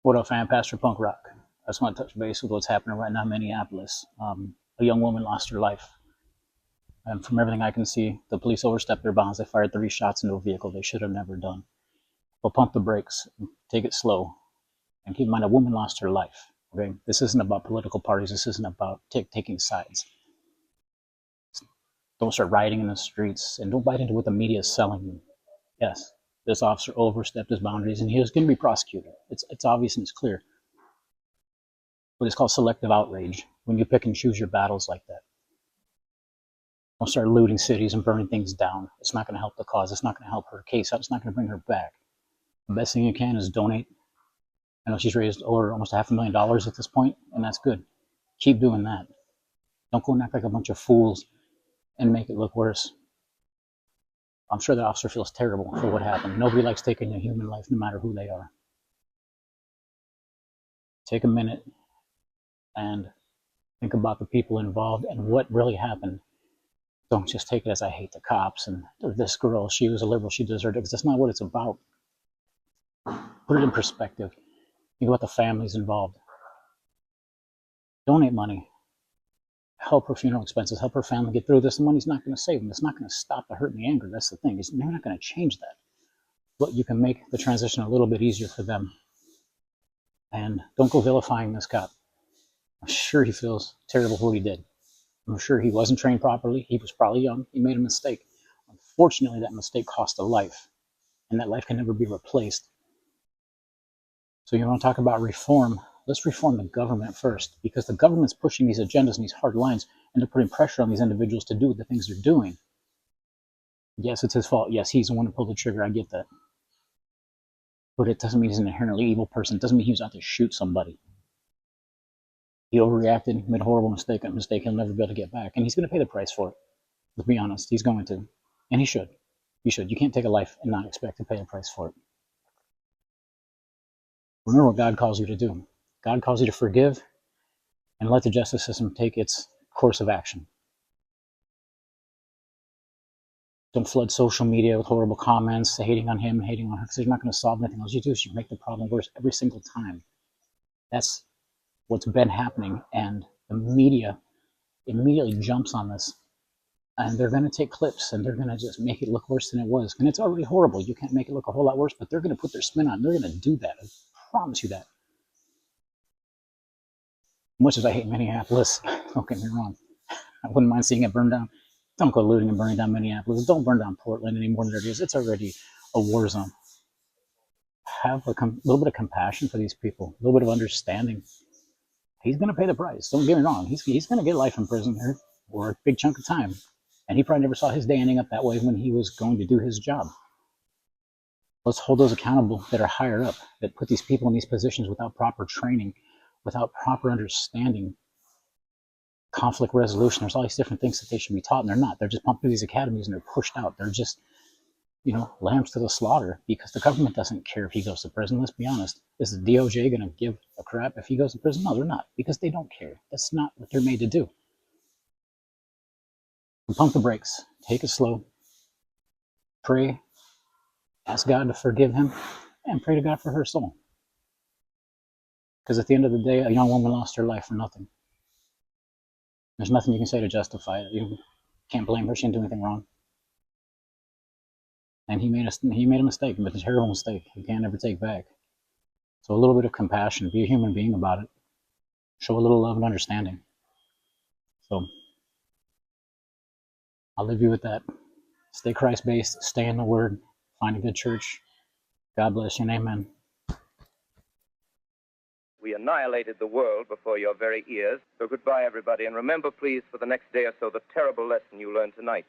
What up, fan? Pastor Punk Rock. I just want to touch base with what's happening right now in Minneapolis. A young woman lost her life. And from everything I can see, the police overstepped their bounds. They fired 3 shots into a vehicle they should have never done. But pump the brakes, take it slow, and keep in mind a woman lost her life. Okay, this isn't about political parties. This isn't about taking sides. Don't start rioting in the streets, and don't bite into what the media is selling you. Yes, this officer overstepped his boundaries, and he was going to be prosecuted. It's obvious and it's clear. But it's called selective outrage when you pick and choose your battles like that. Don't start looting cities and burning things down. It's not going to help the cause. It's not going to help her case. It's not going to bring her back. The best thing you can is donate. I know she's raised over almost $500,000 at this point, and that's good. Keep doing that. Don't go and act like a bunch of fools and make it look worse. I'm sure the officer feels terrible for what happened. Nobody likes taking a human life, no matter who they are. Take a minute and think about the people involved and what really happened. Don't just take it as I hate the cops and this girl, she was a liberal, she deserved it, because that's not what it's about. Put it in perspective. Think about the families involved. Donate money. Help her funeral expenses. Help her family get through this. The money's not going to save them. It's not going to stop the hurt and the anger. That's the thing. You're not going to change that. But you can make the transition a little bit easier for them. And don't go vilifying this cop. I'm sure he feels terrible for what he did. I'm sure he wasn't trained properly. He was probably young. He made a mistake. Unfortunately, that mistake cost a life. And that life can never be replaced. So you want to talk about reform? Let's reform the government first, because the government's pushing these agendas and these hard lines, and they're putting pressure on these individuals to do the things they're doing. Yes, it's his fault. Yes, he's the one who pulled the trigger. I get that. But it doesn't mean he's an inherently evil person. It doesn't mean he was out to shoot somebody. He overreacted, made a horrible mistake, a mistake he'll never be able to get back. And he's going to pay the price for it. Let's be honest. He's going to. And he should. You should. You can't take a life and not expect to pay the price for it. Remember what God calls you to do. God calls you to forgive and let the justice system take its course of action. Don't flood social media with horrible comments, hating on him, hating on her, because you're not going to solve anything. All you do is you make the problem worse every single time. That's what's been happening, and the media immediately jumps on this, and they're going to take clips and they're going to just make it look worse than it was. And it's already horrible. You can't make it look a whole lot worse, but they're going to put their spin on it. They're going to do that. I promise you that. Much as I hate Minneapolis, don't get me wrong, I wouldn't mind seeing it burned down. Don't go looting and burning down Minneapolis. Don't burn down Portland any more than it is. It's already a war zone. Have a little bit of compassion for these people, a little bit of understanding. He's going to pay the price. Don't get me wrong. He's going to get life in prison here, or a big chunk of time. And he probably never saw his day ending up that way when he was going to do his job. Let's hold those accountable that are higher up, that put these people in these positions without proper training, without proper understanding. Conflict resolution. There's all these different things that they should be taught, and they're not. They're just pumped through these academies and they're pushed out. They're just, lambs to the slaughter, because the government doesn't care if he goes to prison. Let's be honest. Is the DOJ going to give a crap if he goes to prison? No, they're not, because they don't care. That's not what they're made to do. So pump the brakes. Take it slow. Pray. Ask God to forgive him, and pray to God for her soul. Because at the end of the day, a young woman lost her life for nothing. There's nothing you can say to justify it. You can't blame her. She didn't do anything wrong. And he made a mistake, but a terrible mistake. You can't ever take back. So a little bit of compassion. Be a human being about it. Show a little love and understanding. So I'll leave you with that. Stay Christ-based. Stay in the Word. Find a good church. God bless you and amen. We annihilated the world before your very ears. So goodbye, everybody. And remember, please, for the next day or so, the terrible lesson you learned tonight.